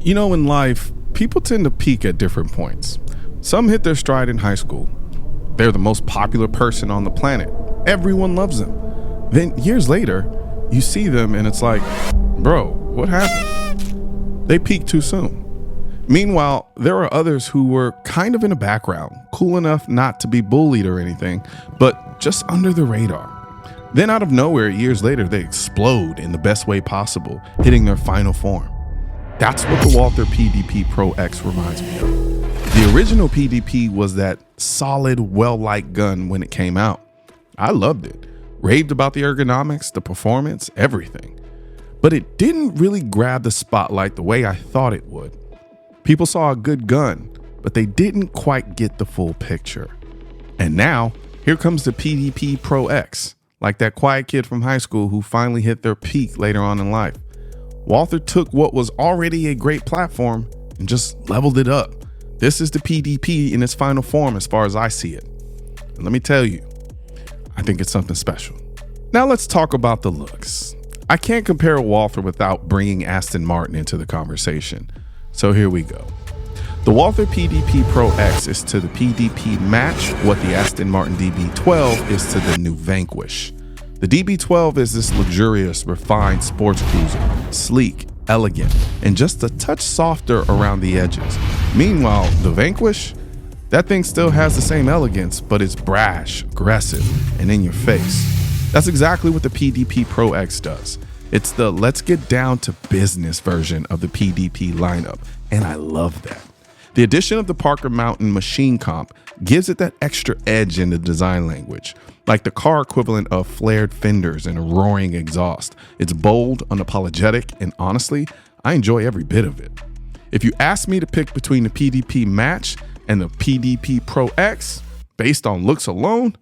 You know, in life, people tend to peak at different points. Some hit their stride in high school. They're the most popular person on the planet. Everyone loves them. Then years later, you see them and it's like, bro, what happened? They peaked too soon. Meanwhile, there are others who were kind of in the background, cool enough not to be bullied or anything, but just under the radar. Then out of nowhere, years later, they explode in the best way possible, hitting their final form. That's what the Walther PDP Pro-X reminds me of. The original PDP was that solid, well-liked gun when it came out. I loved it, raved about the ergonomics, the performance, everything. But it didn't really grab the spotlight the way I thought it would. People saw a good gun, but they didn't quite get the full picture. And now, here comes the PDP Pro-X, like that quiet kid from high school who finally hit their peak later on in life. Walther took what was already a great platform and just leveled it up. This is the PDP in its final form as far as I see it. And let me tell you, I think it's something special. Now let's talk about the looks. I can't compare Walther without bringing Aston Martin into the conversation. So here we go. The Walther PDP Pro-X is to the PDP Match what the Aston Martin DB12 is to the new Vanquish. The DB12 is this luxurious, refined sports cruiser, sleek, elegant, and just a touch softer around the edges. Meanwhile, the Vanquish, that thing still has the same elegance, but it's brash, aggressive, and in your face. That's exactly what the PDP Pro-X does. It's the let's get down to business version of the PDP lineup, and I love that. The addition of the Parker Mountain machine comp gives it that extra edge in the design language, like the car equivalent of flared fenders and a roaring exhaust. It's bold, unapologetic, and honestly, I enjoy every bit of it. If you ask me to pick between the PDP Match and the PDP Pro-X, based on looks alone,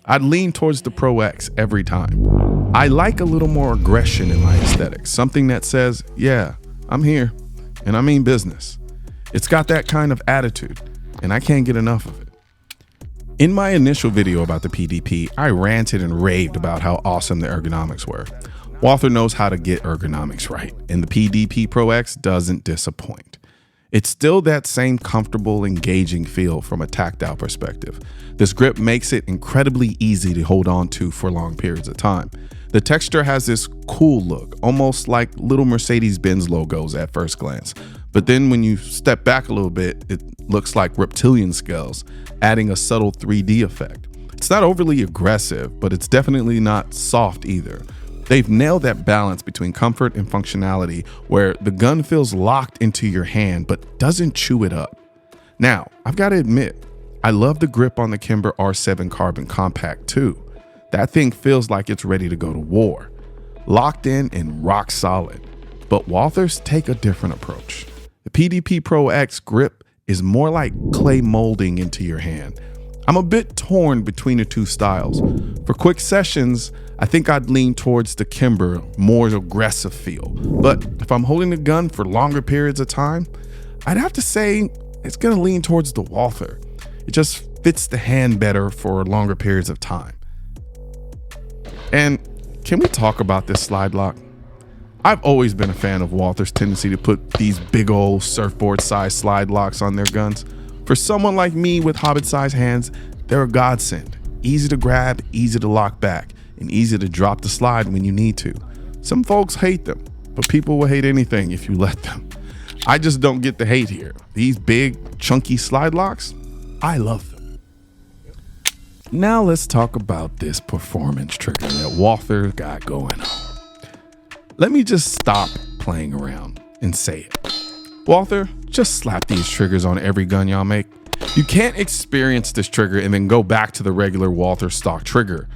I'd lean towards the Pro-X every time. I like a little more aggression in my aesthetics, something that says, yeah, I'm here, and I mean business. It's got that kind of attitude, and I can't get enough of it. In my initial video about the PDP, I ranted and raved about how awesome the ergonomics were. Walther knows how to get ergonomics right, and the PDP Pro-X doesn't disappoint. It's still that same comfortable, engaging feel from a tactile perspective. This grip makes it incredibly easy to hold on to for long periods of time. The texture has this cool look, almost like little Mercedes-Benz logos at first glance. But then when you step back a little bit, it looks like reptilian scales, adding a subtle 3D effect. It's not overly aggressive, but it's definitely not soft either. They've nailed that balance between comfort and functionality where the gun feels locked into your hand but doesn't chew it up. Now, I've got to admit, I love the grip on the Kimber R7 Carbon Compact too. That thing feels like it's ready to go to war, locked in and rock solid. But Walthers take a different approach. The PDP Pro-X grip is more like clay molding into your hand. I'm a bit torn between the two styles. For quick sessions, I think I'd lean towards the Kimber, more aggressive feel. But if I'm holding the gun for longer periods of time, I'd have to say it's gonna lean towards the Walther. It just fits the hand better for longer periods of time. And can we talk about this slide lock? I've always been a fan of Walther's tendency to put these big old surfboard-sized slide locks on their guns. For someone like me with hobbit-sized hands, they're a godsend. Easy to grab, easy to lock back, and easy to drop the slide when you need to. Some folks hate them, but people will hate anything if you let them. I just don't get the hate here. These big, chunky slide locks, I love them. Now let's talk about this performance trigger that Walther got going on. Let me just stop playing around and say it. Walther, just slap these triggers on every gun y'all make. You can't experience this trigger and then go back to the regular Walther stock trigger.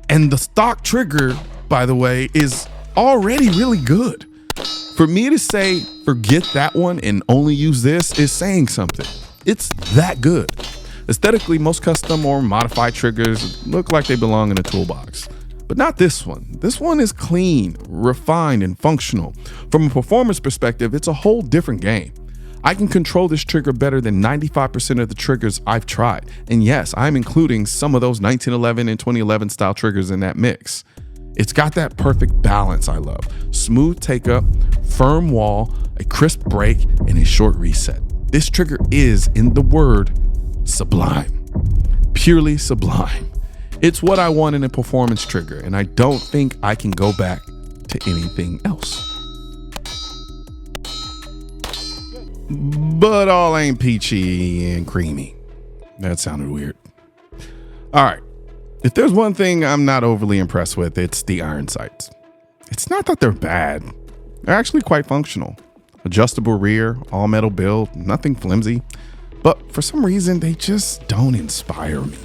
And the stock trigger, by the way, is already really good. For me to say, forget that one and only use this is saying something. It's that good. Aesthetically, most custom or modified triggers look like they belong in a toolbox. But not this one. This one is clean, refined, and functional. From a performance perspective, it's a whole different game. I can control this trigger better than 95% of the triggers I've tried. And yes, I'm including some of those 1911 and 2011 style triggers in that mix. It's got that perfect balance I love. Smooth take up, firm wall, a crisp break, and a short reset. This trigger is, in the word, sublime. Purely sublime. It's what I want in a performance trigger, and I don't think I can go back to anything else. But all ain't peachy and creamy. That sounded weird. All right. If there's one thing I'm not overly impressed with, it's the iron sights. It's not that they're bad. They're actually quite functional. Adjustable rear, all metal build, nothing flimsy. But for some reason, they just don't inspire me.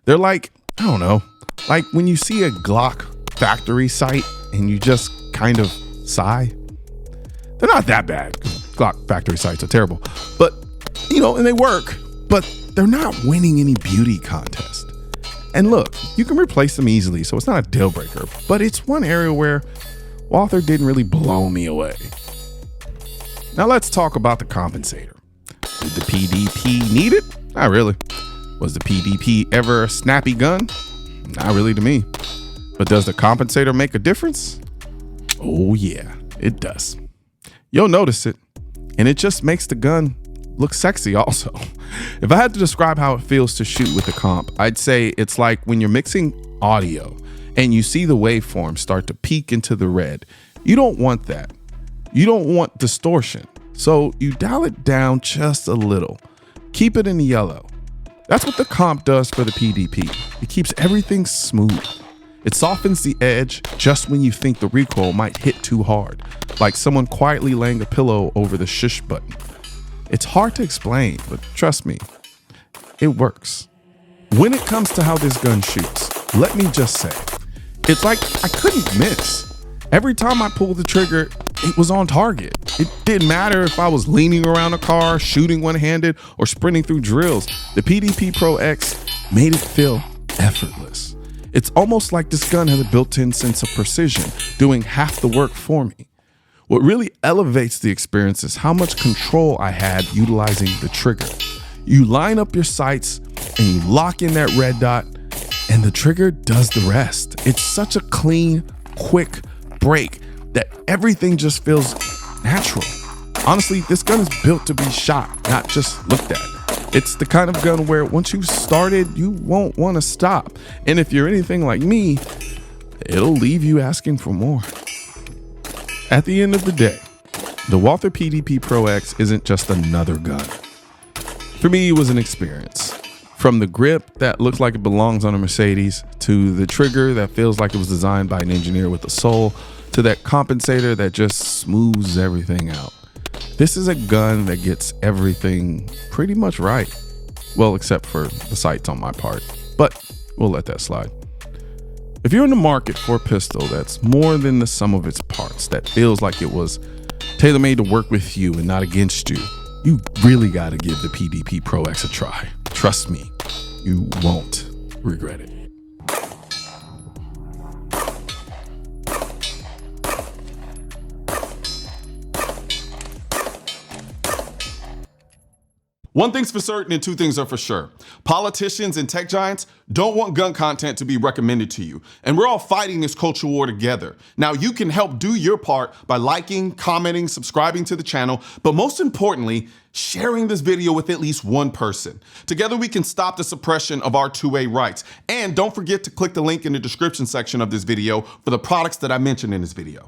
They're like, I don't know, like when you see a Glock factory sight and you just kind of sigh. They're not that bad. Glock factory sights are terrible. But, and they work. But they're not winning any beauty contest. And look, you can replace them easily, so it's not a deal breaker. But it's one area where Walther didn't really blow me away. Now let's talk about the compensator. Did the PDP need it? Not really. Was the PDP ever a snappy gun? Not really to me. But does the compensator make a difference? Oh yeah, it does. You'll notice it, and it just makes the gun look sexy also. If I had to describe how it feels to shoot with the comp, I'd say it's like when you're mixing audio and you see the waveform start to peak into the red. You don't want that. You don't want distortion. So you dial it down just a little. Keep it in the yellow. That's what the comp does for the PDP. It keeps everything smooth. It softens the edge just when you think the recoil might hit too hard, like someone quietly laying a pillow over the shush button. It's hard to explain, but trust me, it works. When it comes to how this gun shoots, let me just say, it's like I couldn't miss. Every time I pulled the trigger, it was on target. It didn't matter if I was leaning around a car, shooting one-handed, or sprinting through drills. The PDP Pro-X made it feel effortless. It's almost like this gun has a built-in sense of precision, doing half the work for me. What really elevates the experience is how much control I had utilizing the trigger. You line up your sights and you lock in that red dot, and the trigger does the rest. It's such a clean, quick break that everything just feels natural. Honestly, this gun is built to be shot, not just looked at. It's the kind of gun where once you've started, you won't want to stop. And if you're anything like me, it'll leave you asking for more. At the end of the day, the Walther PDP Pro-X isn't just another gun. For me, it was an experience. From the grip that looks like it belongs on a Mercedes, to the trigger that feels like it was designed by an engineer with a soul, to that compensator that just smooths everything out. This is a gun that gets everything pretty much right. Well, except for the sights on my part, but we'll let that slide. If you're in the market for a pistol that's more than the sum of its parts, that feels like it was tailor-made to work with you and not against you, you really got to give the PDP Pro-X a try. Trust me, you won't regret it. One thing's for certain and two things are for sure. Politicians and tech giants don't want gun content to be recommended to you. And we're all fighting this culture war together. Now you can help do your part by liking, commenting, subscribing to the channel, but most importantly, sharing this video with at least one person. Together we can stop the suppression of our 2A rights. And don't forget to click the link in the description section of this video for the products that I mentioned in this video.